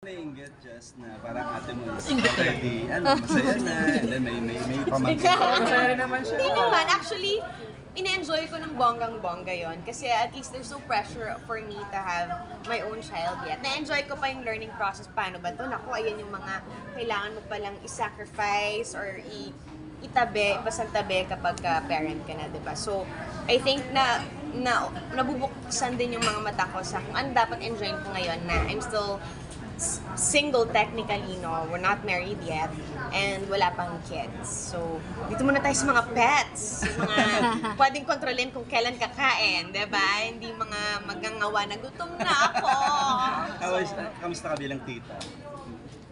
Nainggit just na parang ate mo is already, masaya na, and then may pamangkin. Masaya rin naman siya. Hindi naman. Actually, ina-enjoy ko ng bonggang-bongga yon kasi at least there's no pressure for me to have my own child yet. Na-enjoy ko pa yung learning process. Paano ba to? Naku, ayan yung mga kailangan mo palang i-sacrifice or ipasantabi kapag parent ka na, diba? So, I think na nabubuksan din yung mga mata ko sa kung ano dapat enjoyin ko ngayon na I'm still single technically, no? We're not married yet. And wala pang kids. So, dito muna tayo sa mga pets. Yung mga pwedeng kontrolin kung kailan kakain, diba? Hindi mga magangawa na gutom na ako. Kamusta ka bilang tita?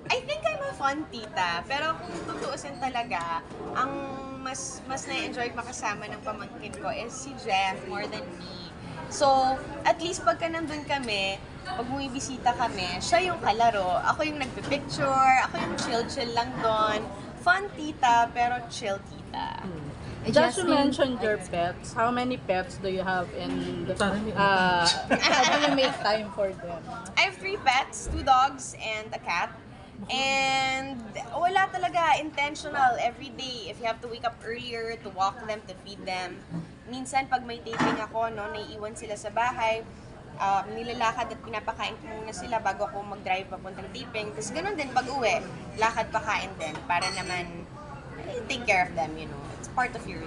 I think I'm a fun tita. Pero kung tutuusin talaga, ang mas na-enjoy makasama ng pamangkin ko is si Jeff more than me. So, at least pagka nandun kami, pag bumibisita kami, siya yung kalaro. Ako yung nagpipicture, ako yung chill-chill lang doon. Fun tita, pero chill tita. Just to mention your pets, how many pets do you have and how do you make time for them? I have 3 pets, 2 dogs and a cat. And wala talaga intentional every day. If you have to wake up earlier to walk them, to feed them. Minsan pag may taping ako, no, naiiwan sila sa bahay, nilalakad at pinapakain ko muna sila bago ako mag-drive papuntang taping. Tapos ganun din pag uwi, lakad pakain din para naman take care of them, you know. It's part of your routine.